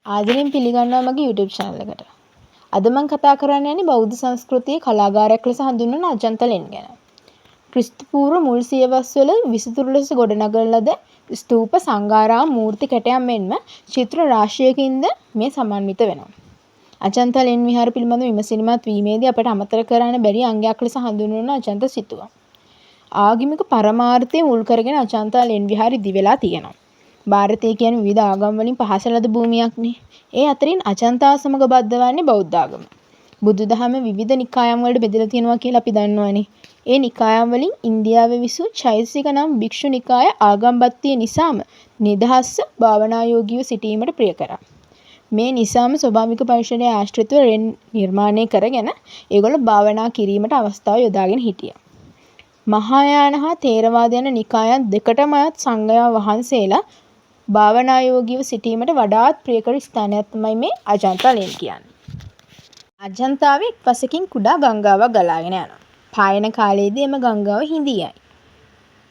ආදරයෙන් පිළිගන්නවා මගේ YouTube channel එකට. අද මම කතා කරන්න යන්නේ බෞද්ධ සංස්කෘතියේ කලාගාරයක් ලෙස හඳුන්වන අජන්තා ලෙන් ගැන. ක්‍රිස්තු පූර්ව මුල් සියවස්වල විසිතුරු ලෙස ගොඩනගන ලද ස්තූප, සංඝාරාම, මූර්ති කැටයම් මෙන්ම චිත්‍ර රාශියකින්ද මේ සමන්විත වෙනවා. අජන්තා ලෙන් විහාර පිළිබඳව විමසිලිමත් වීමේදී අපට අමතක කරන්න බැරි අංගයක් ලෙස හඳුන්වන අජන්තා සිතුවම්. ආගමික පරමාර්ථය මුල් කරගෙන අජන්තා ලෙන් විහාරය ඉදි වෙලා තියෙනවා. ಭಾರತය කියන්නේ විවිධ ආගම් වලින් පහස ලද භූමියක්නේ. ඒ අතරින් අජන්තා සමග බද්ධ වන්නේ බෞද්ධ ආගම. බුදුදහම විවිධ නිකායන් වලට බෙදලා තියෙනවා කියලා අපි දන්නවනේ. ඒ නිකායන් වලින් ඉන්දියාවේ විසූ චෛතසික නම් භික්ෂු නිකාය ආගම්බත්තිය නිසාම නිදහස්ව භාවනායෝගීව සිටීමට ප්‍රිය කරා. මේ නිසාම ස්වභාවික පරිසරයේ ආශ්‍රිතව රෙන් නිර්මාණය කරගෙන ඒගොල්ලෝ භාවනා කිරීමට අවස්ථාව යොදාගෙන හිටියා. මහායාන හා ථේරවාද යන නිකායන් දෙකටම අයත් සංඝයා වහන්සේලා භාවනායෝගීව සිටීමට වඩාත් ප්‍රිය කර ස්ථානයක් තමයි මේ අජන්තා ලෙන් කියන්නේ. අජන්තාවේ එක් පසකින් කුඩා ගංගාවක් ගලාගෙන යනවා. පායන කාලයේදී එම ගංගාව හිඳියයි.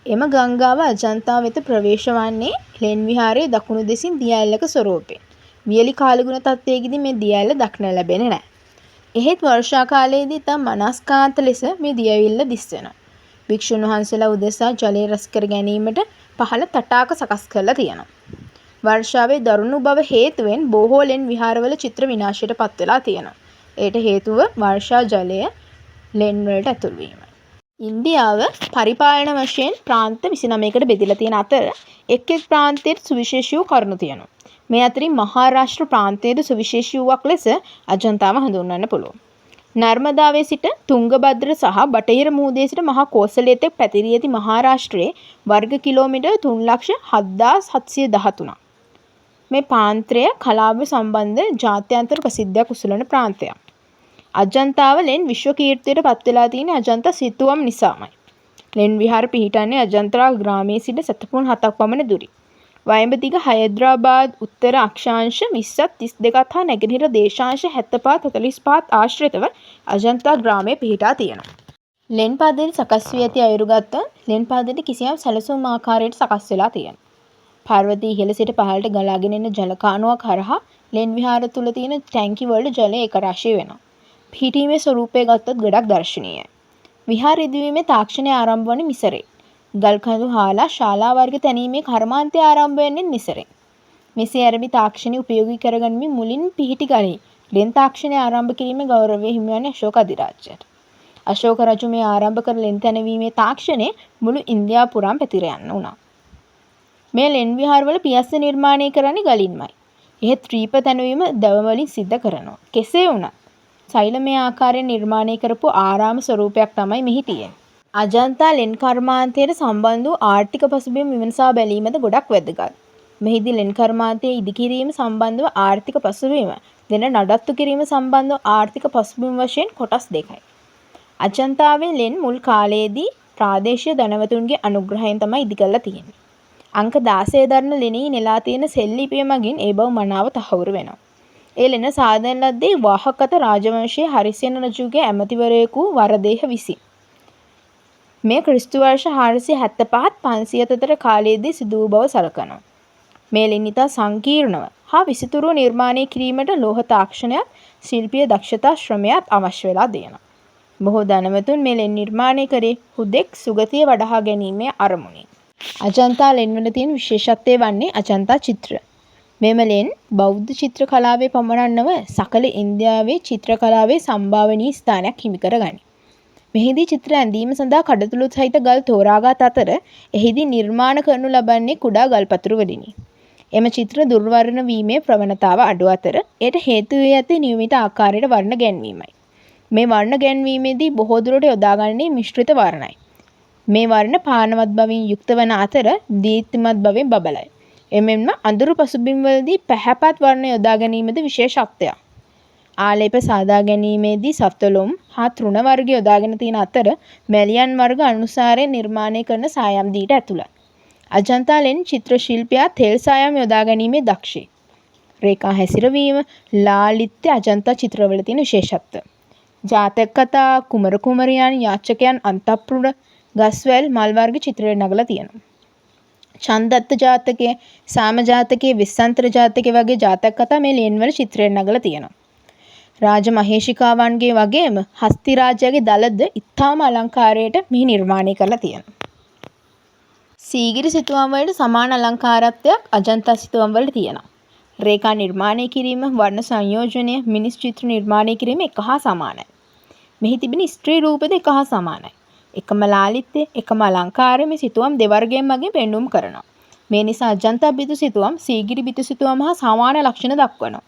එම ගංගාව අජන්තා වෙත ප්‍රවේශ වන්නේ ලෙන් විහාරයේ දකුණු දෙසින් දිය ඇල්ලක ස්වරූපයෙන්. වියලි කාලගුණ තත්ත්වයේදී මේ දිය ඇල්ල දක්න ලැබෙන්නේ නැහැ. එහෙත් වර්ෂා කාලයේදී තම මනස්කාන්ත ලෙස මේ දිය ඇවිල්ල දිස් වෙනවා. භික්ෂුන් වහන්සේලා උදෙසා ජලය රස කර ගැනීමට පහළ තටාක සකස් කරලා තියෙනවා. වර්ෂාවේ දරුණු බව හේතුවෙන් බොහෝ ලෙන් විහාරවල චිත්‍ර විනාශයට පත් වෙලා තියෙනවා. ඒට හේතුව වර්ෂා ජලය ලෙන් වලට ඇතුල් වීම. ඉන්දියාව පරිපාලන වශයෙන් ප්‍රාන්ත 29කට බෙදලා තියෙන අතර එක් එක් ප්‍රාන්තයේ සුවිශේෂී වූ කරුණු තියෙනවා. මේ අතරින් මහාරාෂ්ට්‍ර ප්‍රාන්තයේ සුවිශේෂී වූවක් ලෙස අජන්තාව හඳුන්වන්න පුළුවන්. නර්මදාවේ සිට තුංගභද්‍ර සහ බටහිර මුහුදේ සිට මහා කෝසලයේ තෙක් පැතිරී ඇති මහාරාෂ්ට්‍රයේ වර්ග කිලෝමීටර් 3,07,713ක්. මේ ප්‍රාන්තය කලාව සම්බන්ධ ජාත්‍යන්තර ප්‍රසිද්ධියක් උසුලන ප්‍රාන්තයක්. අජන්තාව ලෙන් විශ්ව කීර්තියට පත් වෙලා තියෙන අජන්තා සිතුවම් නිසාමයි. ලෙන් විහාර පිහිටන්නේ අජන්තා ග්‍රාමයේ සිට සතපුන් 7ක් පමණ දුරින්. වයඹ දිග හයද්‍රාබාද් උත්තර අක්ෂාංශ 20ත් 32ත් හා නැගෙනහිර දේශාංශ 75ත් 45ත් ආශ්‍රිතව අජන්තා ග්‍රාමයේ පිහිටා තියෙනවා. ලෙන් පාදයේ සකස් වී ඇති අයුරු ගත්තොත් ලෙන් පාදයේ කිසියම් සැලසුම් ආකාරයට සකස් වෙලා තියෙනවා. පාර්වතී ඉහළ සිට පහළට ගලාගෙන එන ජල කානුවක් හරහා ලෙන් විහාර තුල තියෙන ටැංකි වල ජලය එක රාශී වෙනවා. පිහිටීමේ ස්වරූපය ගත්තොත් ගොඩක් දර්ශනීයයි. විහාර ඉදිවීමේ තාක්ෂණය ආරම්භ වන්නේ මිසරේ. ගල්කඳු හාලා ශාලා වර්ග තැනීමේ කර්මාන්තය ආරම්භ වෙන්නේ මිසරේ. මෙසේ ආරම්භ තාක්ෂණය උපයෝගී කරගනිමින් මුලින් පිහිටි ගලේ ලෙන් තාක්ෂණය ආරම්භ කිරීමේ ගෞරවය හිමි වන්නේ අශෝක අධිරාජ්‍යයට. අශෝක රජු මේ ආරම්භ කර ලෙන් තැනීමේ තාක්ෂණය මුළු ඉන්දියාව පුරාම පැතිර යන්න උනා. මේ ලෙන් විහාරවල පියස්ස නිර්මාණය කරන්නේ ගලින්මයි. එහෙත් ත්‍රීප තැනවීම දව වලින් සිද්ධ කරනවා. කෙසේ වුණත් සෛලමය ආකාරයෙන් නිර්මාණය කරපු ආරාම ස්වරූපයක් තමයි මෙහි තියෙන්නේ. අජන්තා ලෙන් කර්මාන්තයට සම්බන්ධ වූ ආර්ථික පසුබිම විමසා බැලීමද ගොඩක් වැදගත්. මෙහිදී ලෙන් කර්මාන්තයේ ඉදිකිරීම සම්බන්ධව ආර්ථික පසුබිම දෙන නඩත්තු කිරීම සම්බන්ධව ආර්ථික පසුබිම වශයෙන් කොටස් දෙකයි. අජන්තාවේ ලෙන් මුල් කාලයේදී ප්‍රාදේශීය ධනවතුන්ගේ අනුග්‍රහයෙන් තමයි ඉදි කරලා තියෙන්නේ. අංක 16 දරන ලෙනෙහි නෙලා තියෙන සෙල්ලිපිය මගින් ඒ බව මනාව තහවුරු වෙනවා. ඒ ලෙන සාදන ලද්දේ වාහකත රාජවංශයේ හරිසේන රජුගේ ඇමතිවරයෙකු වරදේහ විසින්. මේ ක්‍රිස්තු වර්ෂ 475ත් 500ත් අතර කාලයේදී සිදු වූ බව සලකනවා. මේ ලෙන් ඉතා සංකීර්ණව හා විසිතුරු නිර්මාණය කිරීමට ලෝහ තාක්ෂණයක්, ශිල්පීය දක්ෂතා ශ්‍රමයක් අවශ්‍ය වෙලා දෙනවා. බොහෝ ධනවතුන් මේ ලෙන් නිර්මාණය කරේ හුදෙක් සුගතිය වඩහා ගැනීමේ අරමුණින්. අජන්තා ලෙන් වල තියෙන විශේෂත්වය වන්නේ අජන්තා චිත්‍ර. මෙම ලෙන් බෞද්ධ චිත්‍ර කලාවේ පමණක් නොව සකල ඉන්දියාවේ චිත්‍ර කලාවේ සම්භාවනීය ස්ථානයක් හිමි කරගනී. මෙහිදී චිත්‍ර ඇඳීම සඳහා කඩතුළු සහිත ගල් තෝරාගත් අතර එහිදී නිර්මාණ කරනු ලබන්නේ කුඩා ගල්පතුරු වලිනි. එම චිත්‍ර දුර්වර්ණ වීමේ ප්‍රවණතාව අඩු අතර එයට හේතු වී ඇති නියමිත ආකාරයට වර්ණ ගැන්වීමයි. මේ වර්ණ ගැන්වීමේදී බොහෝ දුරට යොදාගන්නේ මිශ්‍රිත වර්ණයි. මේ වර්ණ පානවත් බවින් යුක්ත වන අතර දීප්තිමත් බවින් බබලයි. එමෙන්ම අඳුරු පසුබිම් වලදී පැහැපත් වර්ණ යොදා ගැනීමද විශේෂත්වයක්. ආලේප සාදා ගැනීමේදී සත්වලොම් හා තෘණ වර්ග යොදාගෙන තියෙන අතර මැලියන් වර්ග අනුසාරයෙන් නිර්මාණය කරන සායම් දීට ඇතුළත්. අජන්තා ලෙන් චිත්‍ර ශිල්පියා තෙල් සායම් යොදා ගැනීමේ දක්ෂයි. රේඛා හැසිරවීම ලාලිත්‍ය අජන්තා චිත්‍රවල තියෙන විශේෂත්ව. ජාතක කතා, කුමර කුමරියන්, යාචකයන්, අන්තපුර, ගස්වැල්, මල් වර්ග චිත්‍රය නගලා තියෙනවා. චන්දත්ත ජාතකය, සාම ජාතකය, විස්සන්තර ජාතකය වගේ ජාතක කතා මේ ලියන්වල චිත්‍රයෙන් නගලා තියෙනවා. රාජ මහේෂිකාවන්ගේ වගේම හස්ති රාජයාගේ දළද ඉතාම අලංකාරයට මෙහි නිර්මාණය කරලා තියෙනවා. සීගිරි සිතුවම් වලට සමාන අලංකාරත්වයක් අජන්තා සිතුවම් වලට තියෙනවා. රේඛා නිර්මාණය කිරීම, වර්ණ සංයෝජනය, මිනිස් චිත්‍ර නිර්මාණය කිරීම එක හා සමානයි. මෙහි තිබෙන ස්ත්‍රී රූපද එක හා සමානයි. එකම ලාලිත්‍ය, එකම අලංකාරය මේ සිතුවම් දෙවර්ගයෙන් මගින් පෙන්වුම් කරනවා. මේ නිසා අජන්තා බිතු සිතුවම් සීගිරි බිතු සිතුවම් හා සමාන ලක්ෂණ දක්වනවා.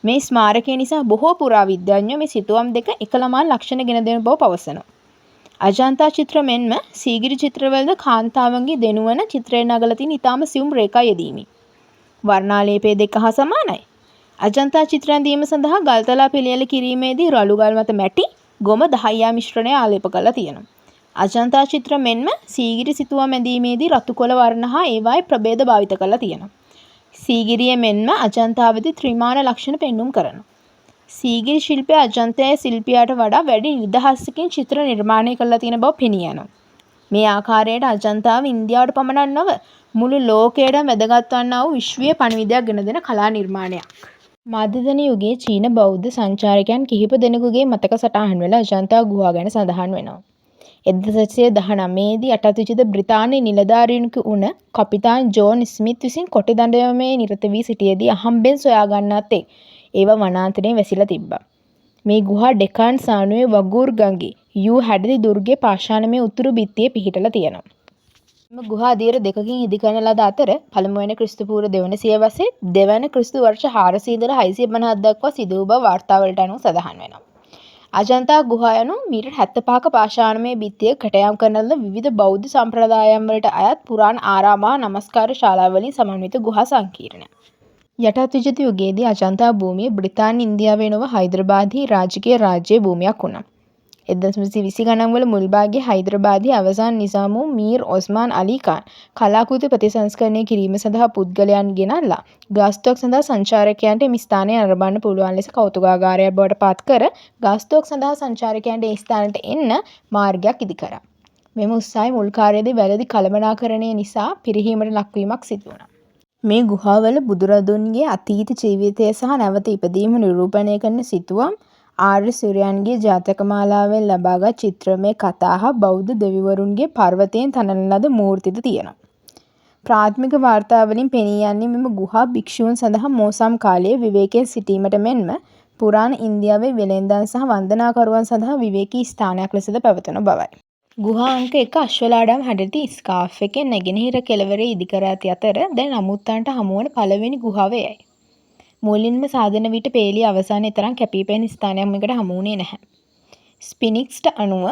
මේ ස්මාරකය නිසා බොහෝ පුරාවිද්‍යාඥයෝ මේ සිතුවම් දෙක එකලමාන ලක්ෂණ ගෙන දෙන බව පවසනවා. අජන්තා චිත්‍ර මෙන්ම සීගිරි චිත්‍රවලද කාන්තාවන්ගේ දෙනුවන චිත්‍රයෙන් නගලා තියෙන ඉතාම සියුම් රේඛා යෙදීමයි. වර්ණාලේපය දෙක හා සමානයි. අජන්තා චිත්‍රයන් දීම සඳහා ගල්තලා පිළියෙල කිරීමේදී රළු ගල් මත මැටි, ගොම, දහයියා මිශ්‍රණය ආලේප කරලා තියෙනවා. අජන්තා චිත්‍ර මෙන්ම සීගිරි සිතුවම් ඇඳීමේදී රතු කොළ වර්ණ හා ඒවායේ ප්‍රභේද භාවිත කරලා තියෙනවා. සීගිරිය මෙන්ම අජන්තාවේදී ත්‍රිමාන ලක්ෂණ පෙන්වුම් කරනවා. සීගිරි ශිල්පය අජන්තාවේ ශිල්පියාට වඩා වැඩි නිදහසකින් චිත්‍ර නිර්මාණය කරලා තියෙන බව පෙනී යනවා. මේ ආකාරයට අජන්තාව ඉන්දියාවට පමණක් නොව මුළු ලෝකයටම වැදගත් වන්නා වූ විශ්වීය පණිවිඩයක් ගෙන දෙන කලා නිර්මාණයක්. මධ්‍යධන යුගයේ චීන බෞද්ධ සංචාරකයන් කිහිප දෙනෙකුගේ මතක සටහන් වල අජන්තා ගුහා ගැන සඳහන් වෙනවා. 1819 දී අටවිචිත බ්‍රිතාන්‍ය නිලධාරියෙකු වුණ කපිතාන් ජෝන් ස්මිත් විසින් කොටි දඬුවමේ නිරත වී සිටියේදී අහම්බෙන් සොයා ගන්නාත් ඒවා වනාන්තරයෙන් වැසිලා තිබ්බා. මේ ගුහා ඩෙකාන් සානුවේ වගූර් ගඟේ යූ හැඩලි දුර්ගයේ පාෂාණමය උතුරු බිත්තියේ පිහිටලා තියෙනවා. මෙම ගුහා දියර දෙකකින් ඉදිකරන ලද අතර පළමුවන ක්‍රිස්තු පූර්ව දෙවන සියවසේ දෙවන ක්‍රිස්තු වර්ෂ 400 ඉඳලා 650ක් දක්වා සිදු වූ බව වාර්තාවලට අනුව සඳහන් වෙනවා. අජන්තා ගුහා යනු මීටර් 75ක පාෂාණමය බිත්තිය කැටයම් කරන ලද විවිධ බෞද්ධ සම්ප්‍රදායන් වලට අයත් පුරාණ ආරාම හා නමස්කාර ශාලා වලින් සමන්විත ගුහා සංකීර්ණයක්. යටත් විජිත යුගයේදී අජන්තා භූමිය බ්‍රිතාන්‍ය ඉන්දියාවේ නොව හයිදරාබාදයේ රාජකීය රාජ්‍ය භූමියක් වුණා. 1920 ගණන් වල මුල් භාගයේ හයිදරාබාදයේ අවසාන නිසාමු මීර් ඔස්මාන් අලි ખાන් කලාකෘති ප්‍රතිසංස්කරණය කිරීම සඳහා පුද්ගලයන් ගෙනල්ලා ගාස්තුවක් සඳහා සංචාරකයන්ට මේ ස්ථානය අරඹන්න පුළුවන් ලෙස කෞතුකාගාරයක් බවට පත් කර ගාස්තුවක් සඳහා සංචාරකයන්ට ඒ ස්ථානට එන්න මාර්ගයක් ඉදිකරා. මෙම උත්සාහයේ මුල් කාර්යයේදී වැරදි කළමනාකරණය නිසා පිරිහීමට ලක්වීමක් සිදු වුණා. මේ ගුහාවල බුදුරදුන්ගේ අතීත ජීවිතය සහ නැවත ඉපදීම නිරූපණය කරන සිතුවම්, ආර්ය සූර්යයන්ගේ ජාතක මාලාවෙන් ලබාගත් චිත්‍රමය කතා හා බෞද්ධ දෙවිවරුන්ගේ පර්වතයෙන් තනන ලද මූර්තිද තියෙනවා. ප්‍රාථමික වාර්තාවලින් පෙනී යන්නේ මෙම ගුහා භික්ෂූන් සඳහා මෝසම් කාලයේ විවේකයෙන් සිටීමට මෙන්ම පුරාණ ඉන්දියාවේ වෙළෙන්දන් සහ වන්දනාකරුවන් සඳහා විවේකී ස්ථානයක් ලෙසද පැවතුන බවයි. ගුහා අංක 1 අශ්වලාඩම් හැඩති ස්කාෆ් එකෙන් නැගෙනහිර කෙළවරේ ඉදිකර ඇති අතර දැන් අමුත්තන්ට හමුවන පළවෙනි ගුහාව එයයි. මුලින්ම සාධන විට පේළිය අවසානයේ තරම් කැපිපෙනෙන ස්ථානයක් මේකට හමු වුණේ නැහැ. ස්පිනික්ස්ට අනුව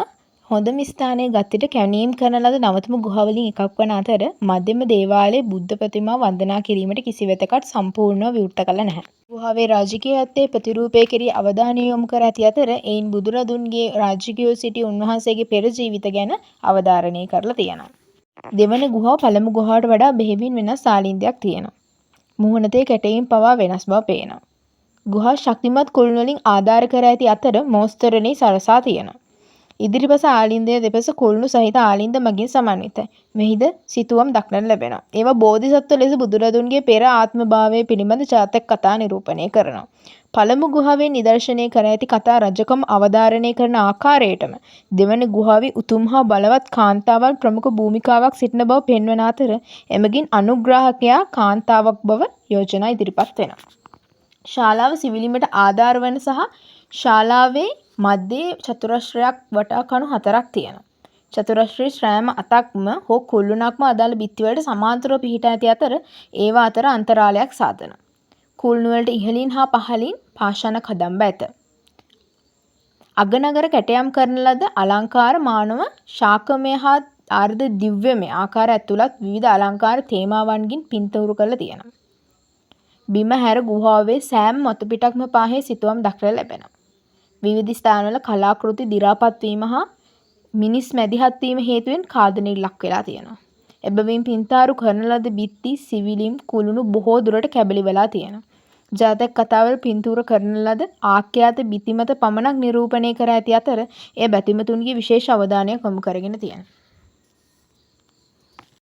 හොඳම ස්ථානයේ ගතිට කැණීම් කරන ලද නවතම ගුහාවලින් එකක් වන අතර මධ්‍යම දේවාලයේ බුද්ධ ප්‍රතිමා වන්දනා කිරීමට කිසිවෙතකට සම්පූර්ණව විවෘත කළ නැහැ. ගුහාවේ රාජකීයත්වයේ ප්‍රතිරූපය කෙරෙහි අවධානය යොමු කර ඇති අතර එයින් බුදුරදුන්ගේ රාජකීය සිටි උන්වහන්සේගේ පෙර ජීවිත ගැන අවධාරණය කරලා තියෙනවා. දෙවන ගුහාව පළමු ගුහාවට වඩා බෙහෙවින් වෙනස් ආලින්දයක් තියෙනවා. මුහුණතේ කැටීම් පවා වෙනස් බව පේනවා. ගුහා ශක්තිමත් කුළුණු වලින් ආධාර කර ඇති අතර මෝස්තරණේ සරසා තියෙනවා. ඉදිරිපස ආලින්දය දෙපස කුළුණු සහිත ආලින්ද මගින් සමන්විතයි. මෙහිද සිතුවම් දක්නට ලැබෙනවා. ඒවා බෝධිසත්ව ලෙස බුදුරදුන්ගේ පෙර ආත්ම භාවය පිළිබඳ ජාතක කතා නිරූපණය කරනවා. පළමු ගුහාවෙන් නිදර්ශනය කර ඇති කතා රජකම අවධාරණය කරන ආකාරයටම දෙවන ගුහාවේ උතුම් හා බලවත් කාන්තාවන් ප්‍රමුඛ භූමිකාවක් සිටින බව පෙන්වන අතර එමගින් අනුග්‍රාහකයා කාන්තාවක් බව යෝජනා ඉදිරිපත් වෙනවා. ශාලාව සිවිලීමට ආධාර වන සහ ශාලාවේ මැදේ චතුරස්‍රයක් වටා කණු 4ක් තියෙනවා. චතුරස්‍රයේ ශ්‍රෑම අතක්ම හෝ කුළුණක්ම අදාළ බිත්තිවලට සමාන්තරව පිහිටා ඇති අතර ඒවා අතර අන්තරාලයක් සාදනවා. කුළුණු වලට ඉහළින් හා පහළින් පාෂාණ කදම්බ ඇත. අගනගර කැටයම් කරන ලද අලංකාර මානව ශාකමය හා ආර්ධ දිව්‍යමය ආකාර ඇතුළත් විවිධ අලංකාර තේමාවන්ගින් පින්තූරු කරලා තියෙනවා. බිම හැර ගුහාවේ සෑම මතු පිටක්ම පාහේ සිතුවම් දක්නට ලැබෙනවා. විවිධ ස්ථානවල කලාකෘති දි รา පත් වීම හා මිනිස් මැදිහත් වීම හේතුවෙන් ඛාදනයට ලක් වෙලා තියෙනවා. එබැවින් පින්තාරු කරන ලද බිත්ති සිවිලිම් කුළුණු බොහෝ දුරට කැබලි වෙලා තියෙනවා. ජාතක කතාවල පින්තූර කරන ලද ආඛ්‍යාත බිත්ති මත පමණක් නිරූපණය කර ඇති අතර එය බැතිමතුන්ගේ විශේෂ අවධානයක් යොමු කරගෙන තියෙනවා.